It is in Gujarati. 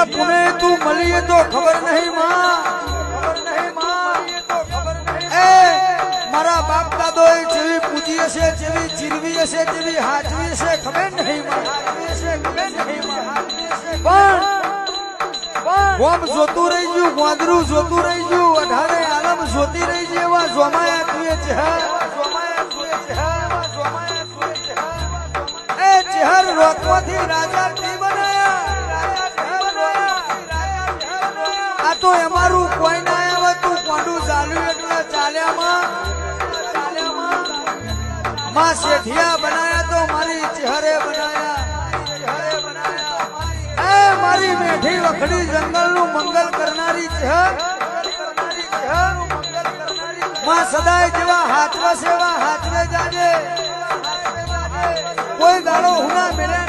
યા પુણે તું મળી તો ખબર નહીં માં એ મારા બાપ દાદો જેવી પૂજી હશે જેવી જીરવી હશે જેવી હાજવી હશે ખબર નહીં માં પણ ગોમ જોતું રહી ગયું ગોંદરું જોતું રહી ગયું અઢારે આલમ જોતી રહી ગઈ એવા જોમાયા તુએ ચહેર એ ચહેર રોકવાથી રાજા ટી બનાયા આ તો અમારું કોઈ ના આવે તું કોંડું ચાલ્યું એટલે ચાલ્યામાં માં શેઠિયા બનાયા તો મારી ચહેરે બનાયા મારી મેઠી વખડી જંગલ નું મંગલ કરનારી ચહેર માં સદાય જેવા હાથવા સેવા હાથવે જાજે કોઈ દાડો હુના મેળે